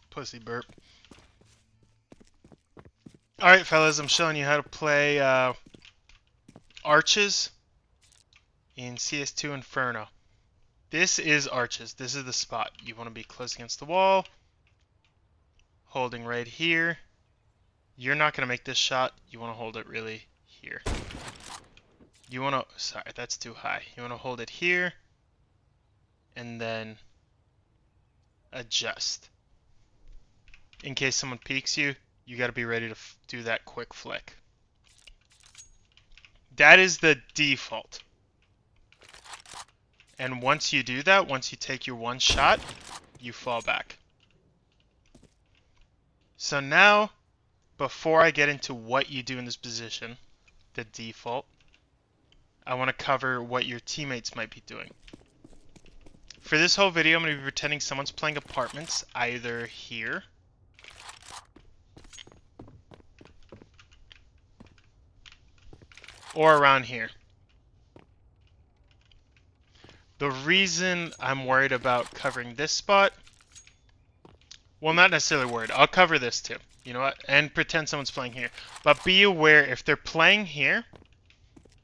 Pussy burp. Alright, fellas, I'm showing you how to play Arches in CS2 Inferno. This is Arches. This is the spot. You want to be close against the wall, holding right here. You're not going to make this shot. You want to hold it really here. You want to, sorry, that's too high. You want to hold it here and then adjust. In case someone peeks you, you got to be ready to do that quick flick. That is the default. And once you do that, once you take your one shot, you fall back. So now, before I get into what you do in this position, the default, I want to cover what your teammates might be doing. For this whole video, I'm going to be pretending someone's playing apartments, either here or around here. The reason I'm worried about covering this spot, well, not necessarily worried. I'll cover this too. You know what? And pretend someone's playing here. But be aware, if they're playing here,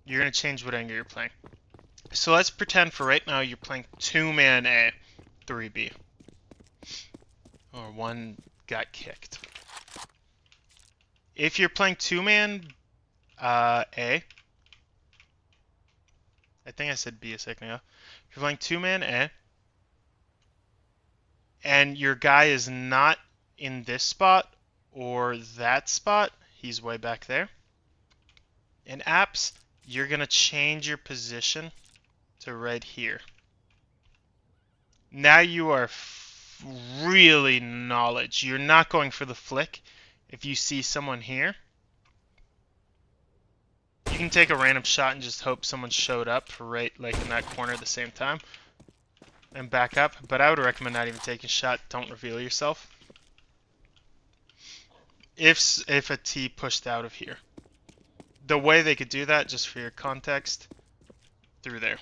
you're going to change what angle you're playing. So let's pretend for right now you're playing 2-man A, 3B. Or one got kicked. If you're playing 2-man A, I think I said B a second ago. If you're playing 2-man A, and your guy is not in this spot or that spot, he's way back there. In apps, you're going to change your position to right here. Now you are really knowledge. You're not going for the flick. If you see someone here, you can take a random shot and just hope someone showed up right like in that corner at the same time and back up. But I would recommend not even taking a shot. Don't reveal yourself. If a T pushed out of here. The way they could do that, just for your context, through there.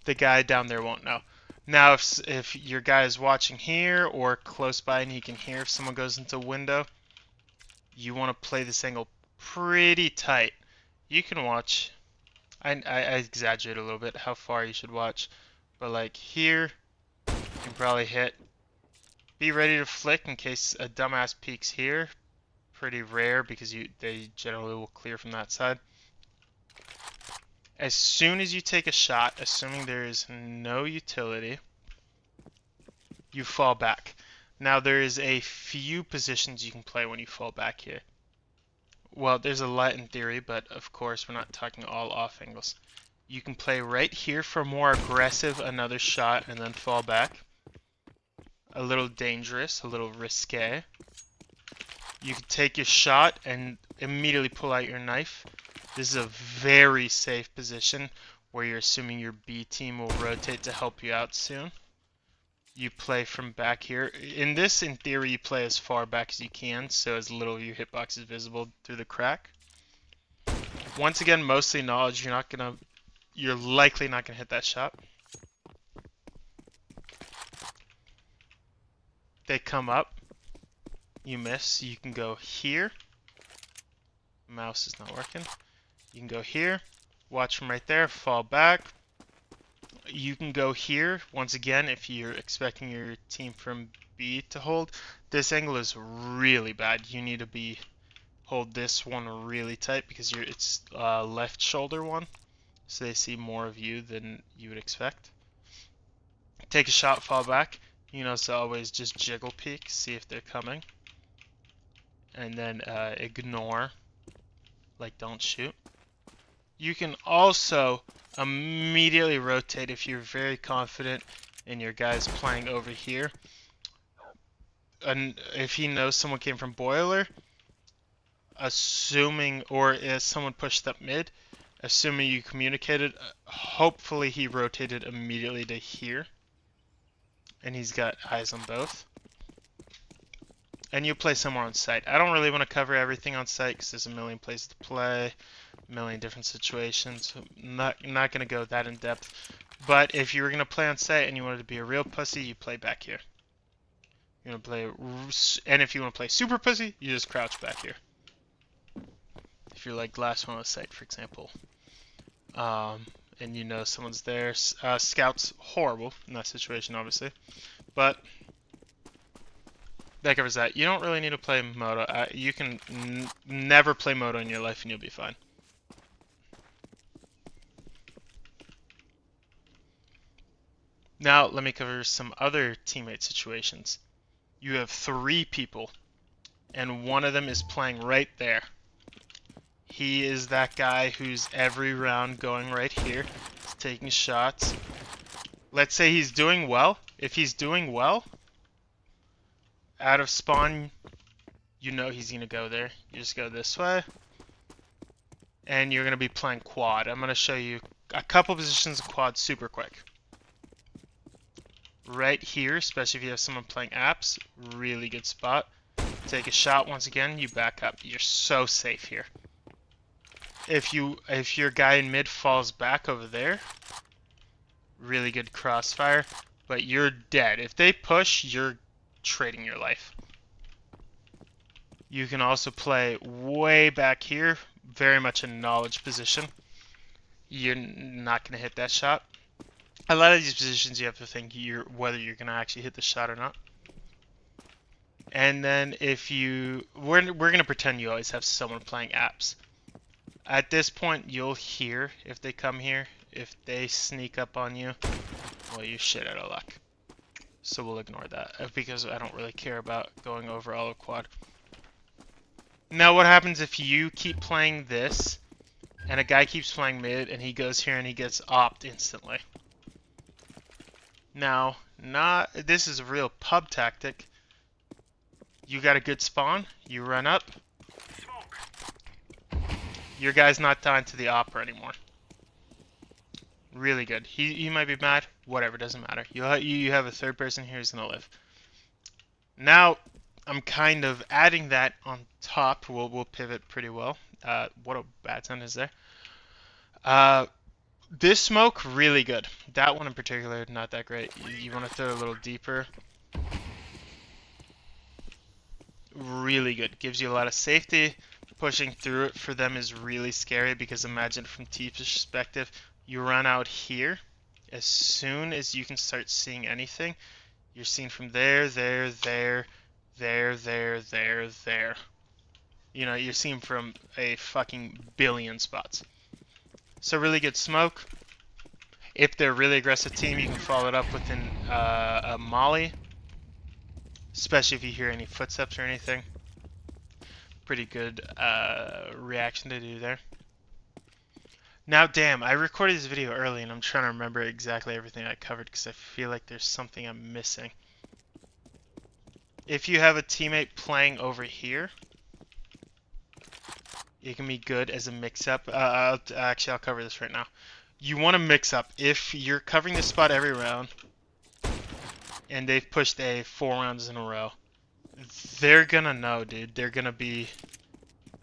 The guy down there won't know. Now, if your guy is watching here or close by and he can hear if someone goes into a window, you want to play this angle pretty tight. You can watch. I exaggerate a little bit how far you should watch, but like here, you can probably hit. Be ready to flick in case a dumbass peeks here. Pretty rare because they generally will clear from that side. As soon as you take a shot, assuming there is no utility, you fall back. Now there is a few positions you can play when you fall back here. Well, there's a lot in theory, but of course we're not talking all off angles. You can play right here for more aggressive, another shot, and then fall back. A little dangerous, a little risque. You can take your shot and immediately pull out your knife. This is a very safe position where you're assuming your B team will rotate to help you out soon. You play from back here. In this, in theory, you play as far back as you can, so as little of your hitbox is visible through the crack. Once again, mostly knowledge. You're likely not gonna hit that shot. They come up. You miss. You can go here. Mouse is not working. You can go here. Watch from right there. Fall back. You can go here. Once again, if you're expecting your team from B to hold, this angle is really bad. You need to hold this one really tight because it's left shoulder one, so they see more of you than you would expect. Take a shot, fall back. You know, so always just jiggle peek, see if they're coming, and then ignore, like don't shoot. You can also immediately rotate if you're very confident in your guys playing over here. And if he knows someone came from boiler, assuming, or if someone pushed up mid, assuming you communicated, hopefully he rotated immediately to here. And he's got eyes on both. And you play somewhere on site. I don't really want to cover everything on site because there's a million places to play, a million different situations. I'm not going to go that in depth. But if you were going to play on site and you wanted to be a real pussy, you play back here. You're going to play, and if you want to play super pussy, you just crouch back here. If you're like last one on the site, for example. And you know someone's there. Scout's horrible in that situation, obviously. But that covers that. You don't really need to play Moto. You can never play Moto in your life and you'll be fine. Now, let me cover some other teammate situations. You have 3 people, and one of them is playing right there. He is that guy who's every round going right here. He's taking shots. Let's say he's doing well. If he's doing well, out of spawn, you know he's going to go there. You just go this way. And you're going to be playing quad. I'm going to show you a couple positions of quad super quick. Right here, especially if you have someone playing apps, really good spot. Take a shot once again, you back up. You're so safe here. If your guy in mid falls back over there, really good crossfire, but you're dead. If they push, you're trading your life. You can also play way back here, very much a knowledge position. You're not going to hit that shot. A lot of these positions you have to think whether you're going to actually hit the shot or not. And then if we're going to pretend you always have someone playing apps. At this point, you'll hear if they come here. If they sneak up on you, well, you're shit out of luck. So we'll ignore that because I don't really care about going over all of quad. Now what happens if you keep playing this and a guy keeps playing mid and he goes here and he gets opt instantly? Now, this is a real pub tactic. You got a good spawn, you run up. Your guy's not dying to the opera anymore. Really good. He might be mad. Whatever, doesn't matter. You have a third person here who's gonna live. Now, I'm kind of adding that on top. We'll pivot pretty well. What a bad sound is there. This smoke, really good. That one in particular, not that great. You want to throw it a little deeper. Really good. Gives you a lot of safety. Pushing through it for them is really scary because imagine from T's perspective, you run out here. As soon as you can start seeing anything, you're seen from there. You know, you're seen from a fucking billion spots. So really good smoke. If they're a really aggressive team, you can follow it up with a molly. Especially if you hear any footsteps or anything. Pretty good reaction to do there. Now, damn, I recorded this video early and I'm trying to remember exactly everything I covered because I feel like there's something I'm missing. If you have a teammate playing over here, it can be good as a mix-up. Actually, I'll cover this right now. You want to mix up. If you're covering this spot every round, and they've pushed A 4 rounds in a row, they're gonna know, dude. They're gonna be,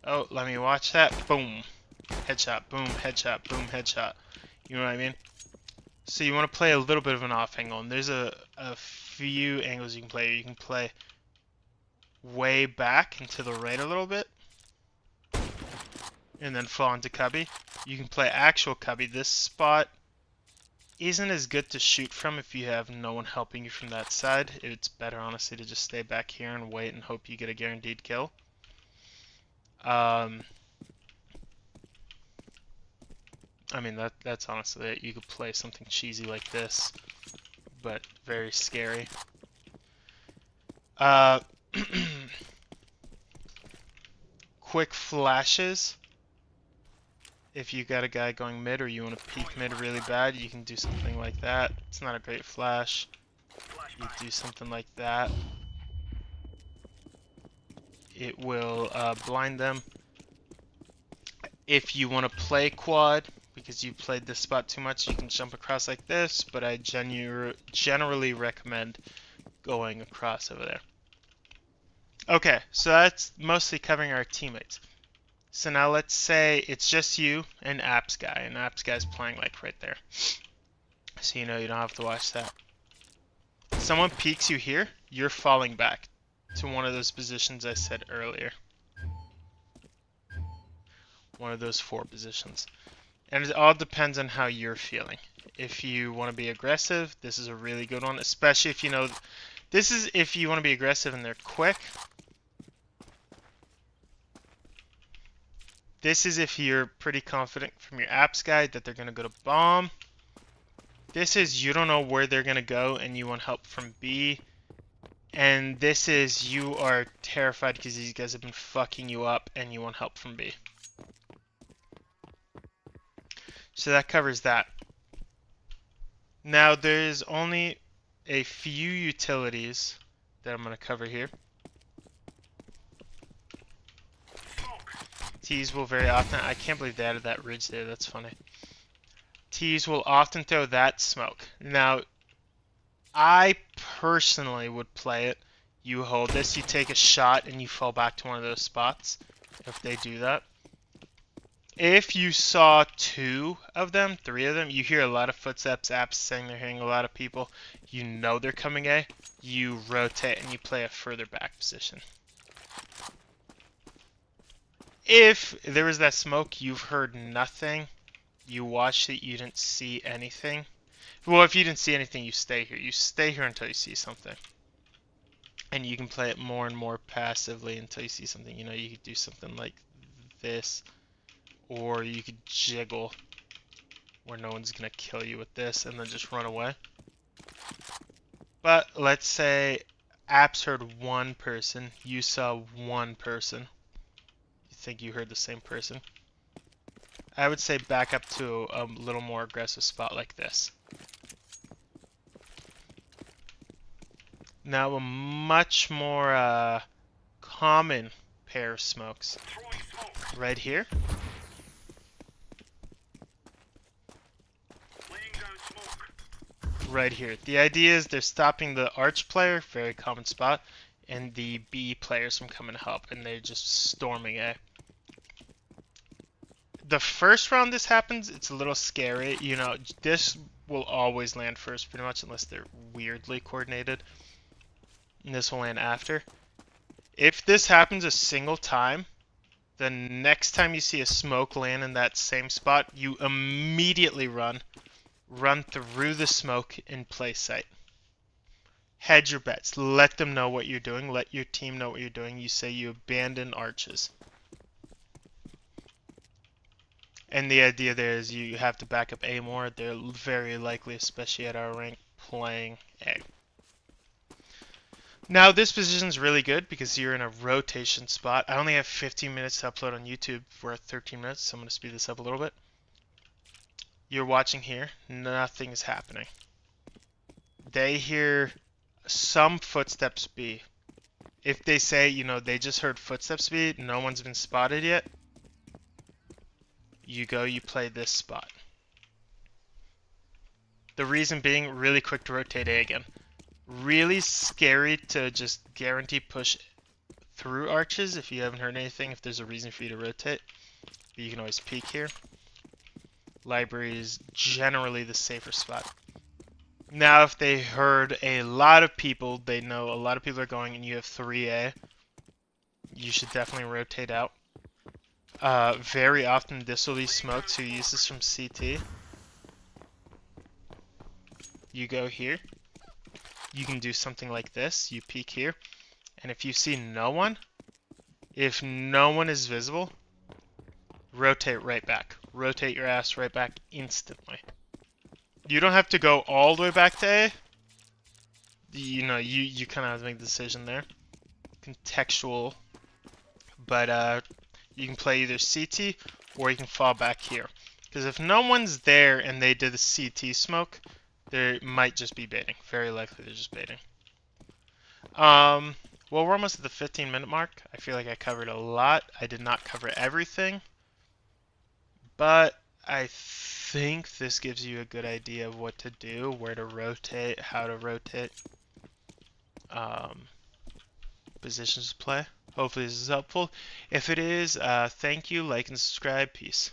oh, let me watch that. Boom. Headshot. Boom. Headshot. Boom. Headshot. You know what I mean? So you want to play a little bit of an off angle, and there's a few angles you can play. You can play way back and to the right a little bit, and then fall into cubby. You can play actual cubby. This spot isn't as good to shoot from if you have no one helping you from that side. It's better, honestly, to just stay back here and wait and hope you get a guaranteed kill. I mean, that's honestly it. You could play something cheesy like this, but very scary. Quick flashes. If you got a guy going mid or you want to peek mid really bad, you can do something like that. It's not a great flash. You do something like that. It will blind them. If you want to play quad, because you played this spot too much, you can jump across like this, but I generally recommend going across over there. Okay, so that's mostly covering our teammates. So now let's say it's just you and Apps Guy, and Apps Guy's playing like right there. So you know you don't have to watch that. Someone peeks you here, you're falling back to one of those positions I said earlier. One of those 4 positions. And it all depends on how you're feeling. If you want to be aggressive, this is a really good one, especially if you know, this is if you want to be aggressive and they're quick. This is if you're pretty confident from your apps guide that they're going to go to bomb. This is you don't know where they're going to go and you want help from B. And this is you are terrified because these guys have been fucking you up and you want help from B. So that covers that. Now there's only a few utilities that I'm going to cover here. T's will very often, I can't believe they added that ridge there, that's funny. T's will often throw that smoke. Now, I personally would play it. You hold this, you take a shot, and you fall back to one of those spots, if they do that. If you saw 2 of them, 3 of them, you hear a lot of footsteps, apps saying they're hearing a lot of people, you know they're coming A, you rotate and you play a further back position. If there was that smoke, you've heard nothing, you watched it, you didn't see anything. Well, if you didn't see anything, you stay here. You stay here until you see something. And you can play it more and more passively until you see something. You know, you could do something like this, or you could jiggle where no one's going to kill you with this and then just run away. But let's say apps heard 1 person, you saw 1 person. You think you heard the same person. I would say back up to a little more aggressive spot like this. Now a much more common pair of smokes. Right here. Right here. The idea is they're stopping the arch player, very common spot, and the B players from coming to help, and they're just storming A. The first round this happens, it's a little scary. You know, this will always land first, pretty much, unless they're weirdly coordinated. And this will land after. If this happens a single time, the next time you see a smoke land in that same spot, you immediately run through the smoke and play sight. Hedge your bets. Let them know what you're doing. Let your team know what you're doing. You say you abandon arches. And the idea there is you have to back up A more. They're very likely, especially at our rank, playing A. Now this position is really good because you're in a rotation spot. I only have 15 minutes to upload on YouTube. We're at 13 minutes, so I'm going to speed this up a little bit. You're watching here. Nothing is happening. They hear some footsteps B. If they say, you know, they just heard footsteps B, no one's been spotted yet, you go, you play this spot. The reason being, really quick to rotate A again. Really scary to just guarantee push through arches if you haven't heard anything, if there's a reason for you to rotate. But you can always peek here. Library is generally the safer spot. Now if they heard a lot of people, they know a lot of people are going and you have 3A, you should definitely rotate out. Very often this will be smoked, so you use this from CT. You go here. You can do something like this. You peek here. And if you see no one, if no one is visible, rotate right back. Rotate your ass right back instantly. You don't have to go all the way back to A. You know, you kind of have to make the decision there. Contextual. But you can play either CT or you can fall back here. Because if no one's there and they did the CT smoke, they might just be baiting. Very likely they're just baiting. Well, we're almost at the 15-minute mark. I feel like I covered a lot. I did not cover everything. But I think this gives you a good idea of what to do, where to rotate, how to rotate, positions to play. Hopefully this is helpful. If it is, thank you, like and subscribe. Peace.